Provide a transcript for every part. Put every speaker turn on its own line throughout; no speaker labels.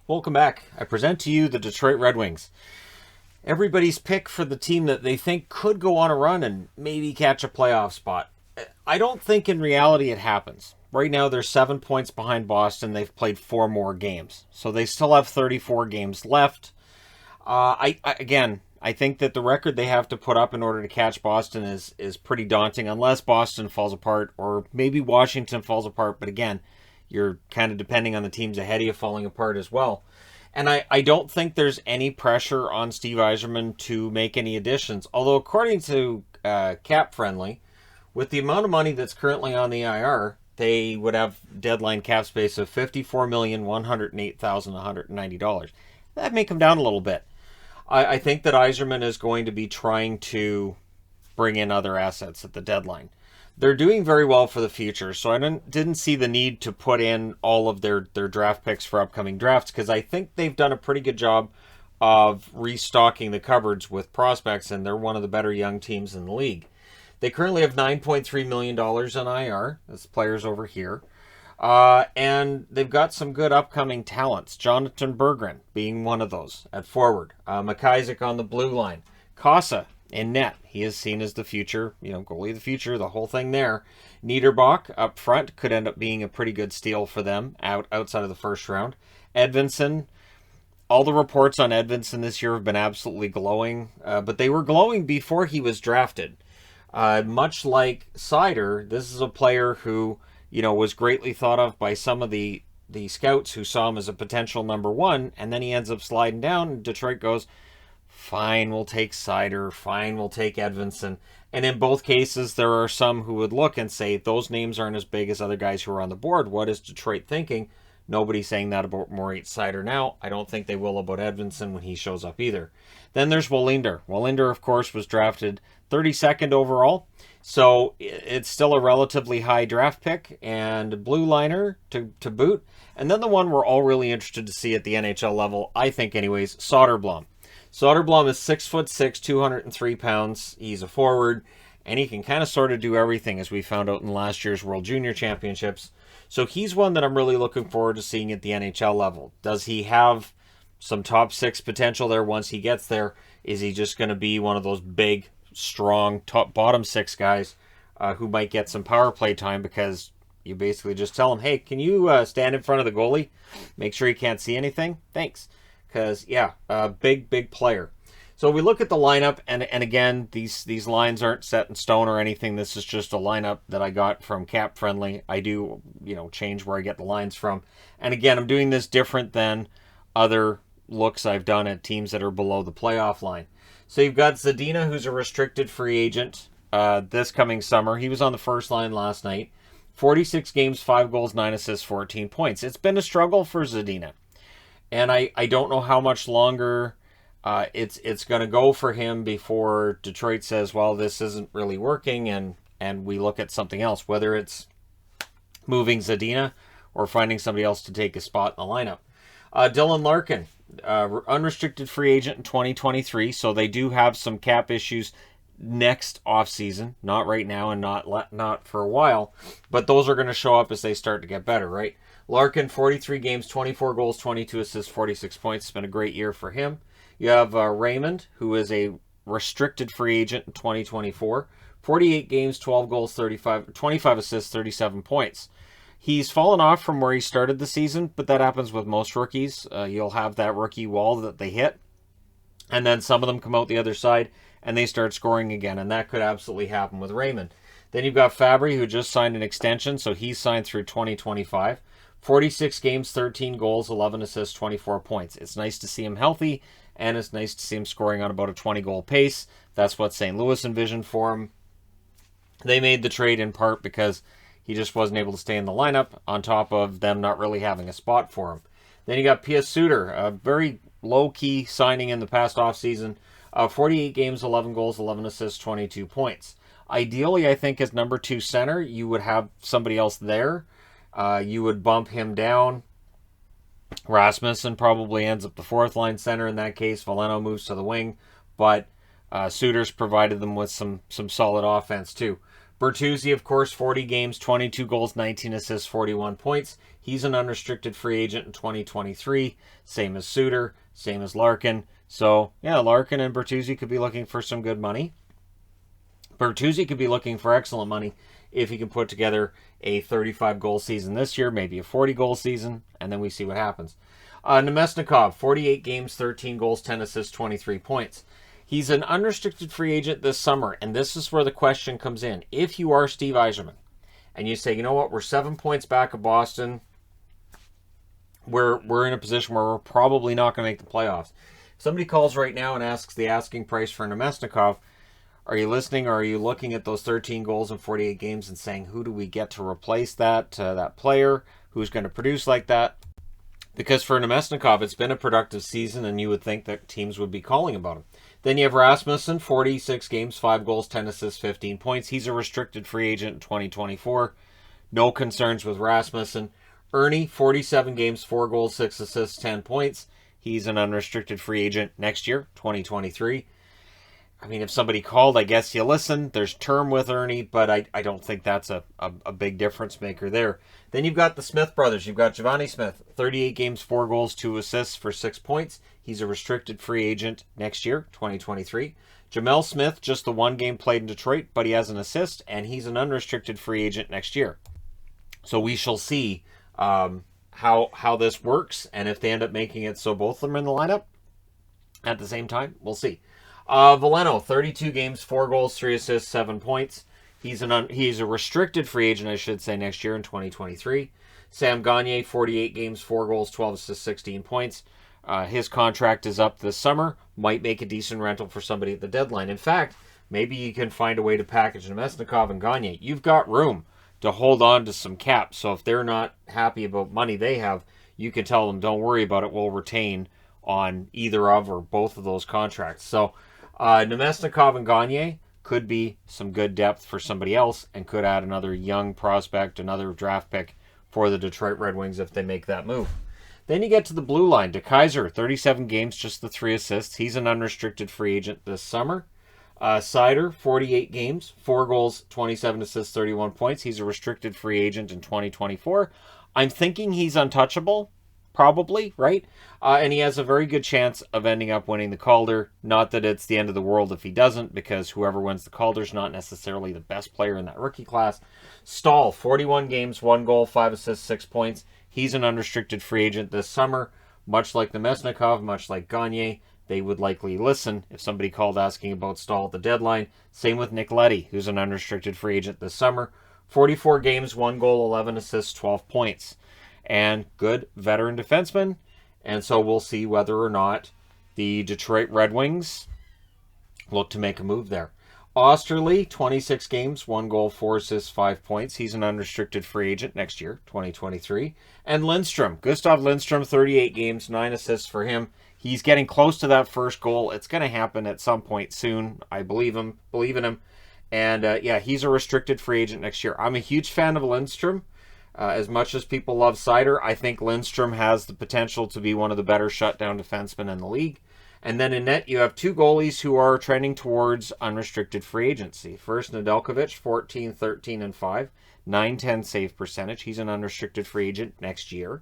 Welcome back. I present to you the Detroit Red Wings. Everybody's pick for the team that they think could go on a run and maybe catch a playoff spot. I don't think in reality it happens. Right now they're 7 points behind Boston. They've played 4 more games. So they still have 34 games left. I think that the record they have to put up in order to catch Boston is pretty daunting, unless Boston falls apart or maybe Washington falls apart. But again, you're kind of depending on the teams ahead of you falling apart as well. And I don't think there's any pressure on Steve Yzerman to make any additions. Although, according to Cap Friendly, with the amount of money that's currently on the IR, they would have deadline cap space of $54,108,190. That may come down a little bit. I think that Yzerman is going to be trying to bring in other assets at the deadline. They're doing very well for the future, so I didn't see the need to put in all of their draft picks for upcoming drafts, because I think they've done a pretty good job of restocking the cupboards with prospects, and they're one of the better young teams in the league. They currently have $9.3 million on IR. That's players over here. And they've got some good upcoming talents. Jonathan Berggren being one of those at forward. McIsaac on the blue line. Casa in net. He is seen as the future, goalie of the future, the whole thing there. Niederbach up front could end up being a pretty good steal for them outside of the first round. Edvinsson, all the reports on Edvinsson this year have been absolutely glowing, but they were glowing before he was drafted. Much like Seider, this is a player who, was greatly thought of by some of the scouts who saw him as a potential number one, and then he ends up sliding down, and Detroit goes, fine, we'll take Seider. Fine, we'll take Edvinsson. And in both cases, there are some who would look and say, those names aren't as big as other guys who are on the board. What is Detroit thinking? Nobody's saying that about Moritz Seider now. I don't think they will about Edvinsson when he shows up either. Then there's Wallinder. Wallinder, of course, was drafted 32nd overall. So it's still a relatively high draft pick. And blue liner to boot. And then the one we're all really interested to see at the NHL level, I think anyways, Soderblom. Soderblom is 6'6", 203 pounds. He's a forward, and he can kind of sort of do everything, as we found out in last year's World Junior Championships. So he's one that I'm really looking forward to seeing at the NHL level. Does he have some top six potential there once he gets there? Is he just going to be one of those big, strong, bottom six guys who might get some power play time because you basically just tell him, hey, can you stand in front of the goalie? Make sure he can't see anything? Thanks. Because, a big player. So we look at the lineup, and again, these lines aren't set in stone or anything. This is just a lineup that I got from Cap Friendly. I do, change where I get the lines from. And again, I'm doing this different than other looks I've done at teams that are below the playoff line. So you've got Zadina, who's a restricted free agent this coming summer. He was on the first line last night. 46 games, 5 goals, 9 assists, 14 points. It's been a struggle for Zadina. And I don't know how much longer it's going to go for him before Detroit says, well, this isn't really working, and we look at something else, whether it's moving Zadina or finding somebody else to take a spot in the lineup. Dylan Larkin, unrestricted free agent in 2023, so they do have some cap issues next offseason, not right now and not for a while, but those are going to show up as they start to get better, right? Larkin, 43 games, 24 goals, 22 assists, 46 points. It's been a great year for him. You have Raymond, who is a restricted free agent in 2024. 48 games, 12 goals, 25 assists, 37 points. He's fallen off from where he started the season, but that happens with most rookies. You'll have that rookie wall that they hit, and then some of them come out the other side, and they start scoring again, and that could absolutely happen with Raymond. Then you've got Fabry, who just signed an extension, so he's signed through 2025. 46 games, 13 goals, 11 assists, 24 points. It's nice to see him healthy, and it's nice to see him scoring on about a 20-goal pace. That's what St. Louis envisioned for him. They made the trade in part because he just wasn't able to stay in the lineup, on top of them not really having a spot for him. Then you got Pius Suter, a very low-key signing in the past offseason. 48 games, 11 goals, 11 assists, 22 points. Ideally, I think as number 2 center, you would have somebody else there. You would bump him down. Rasmussen probably ends up the 4th line center in that case. Valeno moves to the wing, but Suter's provided them with some solid offense too. Bertuzzi, of course, 40 games, 22 goals, 19 assists, 41 points. He's an unrestricted free agent in 2023. Same as Suter, same as Larkin. So, yeah, Larkin and Bertuzzi could be looking for some good money. Bertuzzi could be looking for excellent money if he can put together a 35-goal season this year, maybe a 40-goal season, and then we see what happens. Nemesnikov, 48 games, 13 goals, 10 assists, 23 points. He's an unrestricted free agent this summer, and this is where the question comes in. If you are Steve Yzerman, and you say, you know what, we're 7 points back of Boston, we're in a position where we're probably not going to make the playoffs. If somebody calls right now and asks the asking price for Nemesnikov, are you listening, or are you looking at those 13 goals in 48 games and saying, who do we get to replace that player? Who's going to produce like that? Because for Nemesnikov, it's been a productive season, and you would think that teams would be calling about him. Then you have Rasmussen, 46 games, 5 goals, 10 assists, 15 points. He's a restricted free agent in 2024. No concerns with Rasmussen. Ernie, 47 games, 4 goals, 6 assists, 10 points. He's an unrestricted free agent next year, 2023. I mean, if somebody called, I guess you listen. There's term with Ernie, but I don't think that's a big difference maker there. Then you've got the Smith brothers. You've got Giovanni Smith, 38 games, 4 goals, 2 assists for 6 points. He's a restricted free agent next year, 2023. Jamel Smith, just the 1 game played in Detroit, but he has an assist, and he's an unrestricted free agent next year. So we shall see how this works, and if they end up making it so both of them are in the lineup at the same time, we'll see. Veleno, 32 games, 4 goals, 3 assists, 7 points. He's a restricted free agent, I should say, next year in 2023. Sam Gagner, 48 games, 4 goals, 12 assists, 16 points. His contract is up this summer. Might make a decent rental for somebody at the deadline. In fact, maybe you can find a way to package Nemesnikov and Gagner. You've got room to hold on to some cap. So if they're not happy about money they have, you can tell them, don't worry about it. We'll retain on either of or both of those contracts. So Nemesnikov and Gagner could be some good depth for somebody else and could add another young prospect, another draft pick for the Detroit Red Wings if they make that move. Then you get to the blue line. DeKeyser, 37 games, just the 3 assists. He's an unrestricted free agent this summer. Seider, 48 games, 4 goals, 27 assists, 31 points. He's a restricted free agent in 2024. I'm thinking he's untouchable, probably, right? And he has a very good chance of ending up winning the Calder. Not that it's the end of the world if he doesn't, because whoever wins the Calder is not necessarily the best player in that rookie class. Stahl, 41 games, 1 goal, 5 assists, 6 points. He's an unrestricted free agent this summer. Much like Nemesnikov, much like Gagner, they would likely listen if somebody called asking about Stahl at the deadline. Same with Nick Leddy, who's an unrestricted free agent this summer. 44 games, 1 goal, 11 assists, 12 points. And good veteran defenseman. And so we'll see whether or not the Detroit Red Wings look to make a move there. Osterley, 26 games, 1 goal, 4 assists, 5 points. He's an unrestricted free agent next year, 2023. And Lindstrom, Gustav Lindstrom, 38 games, 9 assists for him. He's getting close to that first goal. It's going to happen at some point soon. I believe in him. And yeah, he's a restricted free agent next year. I'm a huge fan of Lindstrom. As much as people love Seider, I think Lindstrom has the potential to be one of the better shutdown defensemen in the league. And then in net, you have 2 goalies who are trending towards unrestricted free agency. First, Nedeljkovic, 14, 13, and 5, 910 save percentage. He's an unrestricted free agent next year.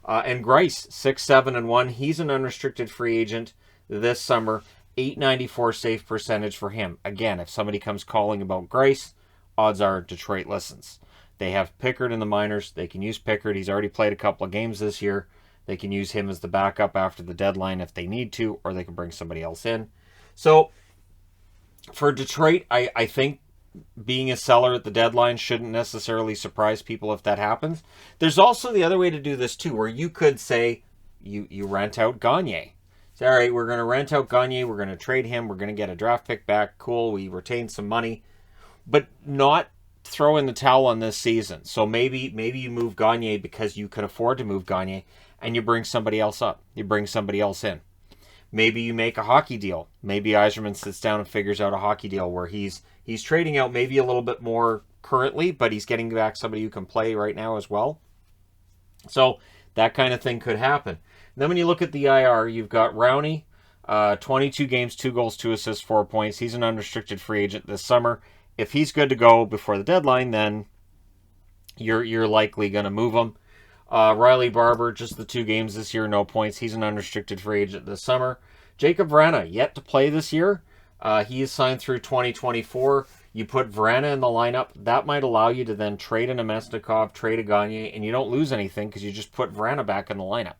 And Greiss, 6, 7, and 1. He's an unrestricted free agent this summer. 894 save percentage for him. Again, if somebody comes calling about Greiss, odds are Detroit listens. They have Pickard in the minors. They can use Pickard. He's already played a couple of games this year. They can use him as the backup after the deadline if they need to, or they can bring somebody else in. So for Detroit, I think being a seller at the deadline shouldn't necessarily surprise people if that happens. There's also the other way to do this too, where you could say you rent out Gagner. Say, all right, we're going to rent out Gagner. We're going to trade him. We're going to get a draft pick back. Cool. We retain some money, but not throw in the towel on this season. So maybe you move Gagner because you can afford to move Gagner, and you bring somebody else up. You bring somebody else in. Maybe you make a hockey deal. Maybe Yzerman sits down and figures out a hockey deal where he's trading out maybe a little bit more currently, but he's getting back somebody who can play right now as well. So that kind of thing could happen. And then when you look at the IR, you've got Rowney, 22 games, 2 goals, 2 assists, 4 points. He's an unrestricted free agent this summer. if he's good to go before the deadline, then you're likely going to move him. Riley Barber, just the 2 games this year, no points. He's an unrestricted free agent this summer. Jacob Vrana, yet to play this year. He is signed through 2024. You put Vrana in the lineup, that might allow you to then trade a Nemesnikov, trade a Gagne, and you don't lose anything because you just put Vrana back in the lineup,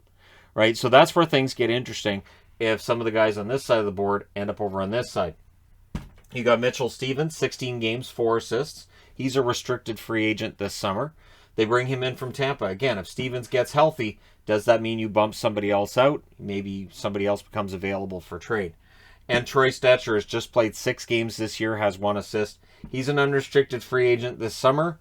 right? So that's where things get interesting if some of the guys on this side of the board end up over on this side. You got Mitchell Stevens, 16 games, 4 assists. He's a restricted free agent this summer. They bring him in from Tampa. Again, if Stevens gets healthy, does that mean you bump somebody else out? Maybe somebody else becomes available for trade. And Troy Stetcher has just played 6 games this year, has 1 assist. He's an unrestricted free agent this summer,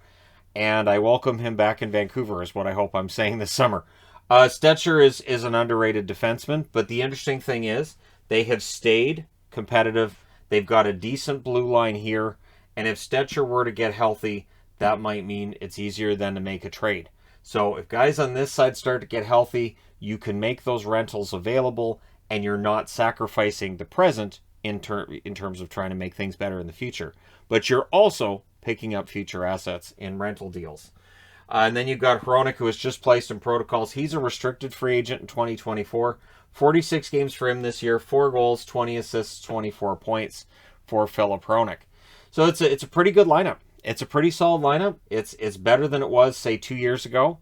and I welcome him back in Vancouver is what I hope I'm saying this summer. Stetcher is an underrated defenseman, but the interesting thing is they have stayed competitive. They've got a decent blue line here, and if Stetcher were to get healthy, that might mean it's easier than to make a trade. So if guys on this side start to get healthy, you can make those rentals available, and you're not sacrificing the present in terms of trying to make things better in the future. But you're also picking up future assets in rental deals. And then you've got Hronik, who was just placed in protocols. He's a restricted free agent in 2024. 46 games for him this year, 4 goals, 20 assists, 24 points for Filip Hronik. So it's a pretty good lineup. It's a pretty solid lineup. It's better than it was, say, 2 years ago.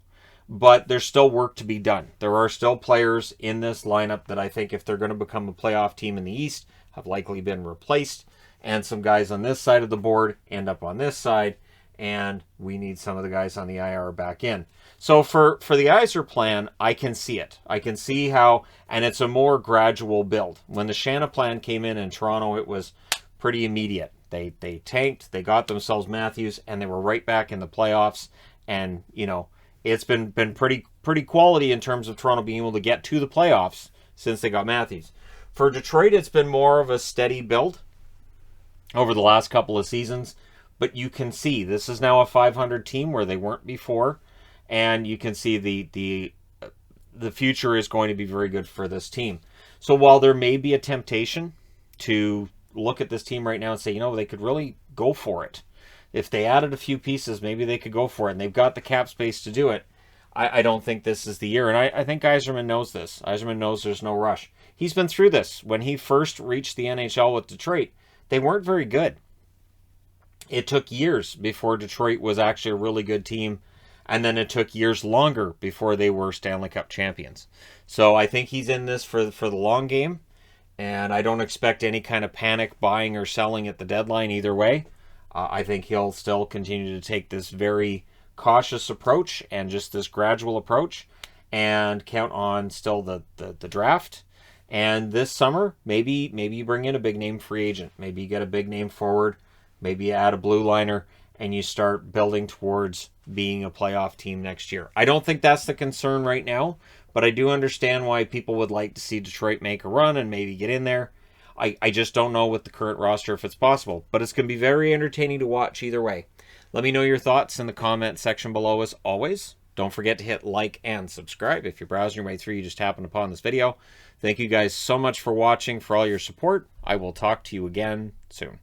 But there's still work to be done. There are still players in this lineup that I think if they're going to become a playoff team in the East have likely been replaced. And some guys on this side of the board end up on this side. And we need some of the guys on the IR back in. So for the Yzer plan, I can see it. I can see how, and it's a more gradual build. When the Shannon plan came in Toronto, it was pretty immediate. They tanked, they got themselves Matthews, and they were right back in the playoffs. And, you know, it's been pretty quality in terms of Toronto being able to get to the playoffs since they got Matthews. For Detroit, it's been more of a steady build over the last couple of seasons. But you can see this is now a 500 team where they weren't before. And you can see the future is going to be very good for this team. So while there may be a temptation to look at this team right now and say, you know, they could really go for it. If they added a few pieces, maybe they could go for it. And they've got the cap space to do it. I don't think this is the year. And I think Yzerman knows this. Yzerman knows there's no rush. He's been through this. When he first reached the NHL with Detroit, they weren't very good. It took years before Detroit was actually a really good team. And then it took years longer before they were Stanley Cup champions. So I think he's in this for the long game. And I don't expect any kind of panic buying or selling at the deadline either way. I think he'll still continue to take this very cautious approach and just this gradual approach and count on still the draft. And this summer, maybe you bring in a big name free agent. Maybe you get a big name forward. Maybe you add a blue liner and you start building towards being a playoff team next year. I don't think that's the concern right now, but I do understand why people would like to see Detroit make a run and maybe get in there. I just don't know with the current roster if it's possible, but it's going to be very entertaining to watch either way. Let me know your thoughts in the comment section below as always. Don't forget to hit like and subscribe. If you're browsing your way through, you just happened upon this video. Thank you guys so much for watching, for all your support. I will talk to you again soon.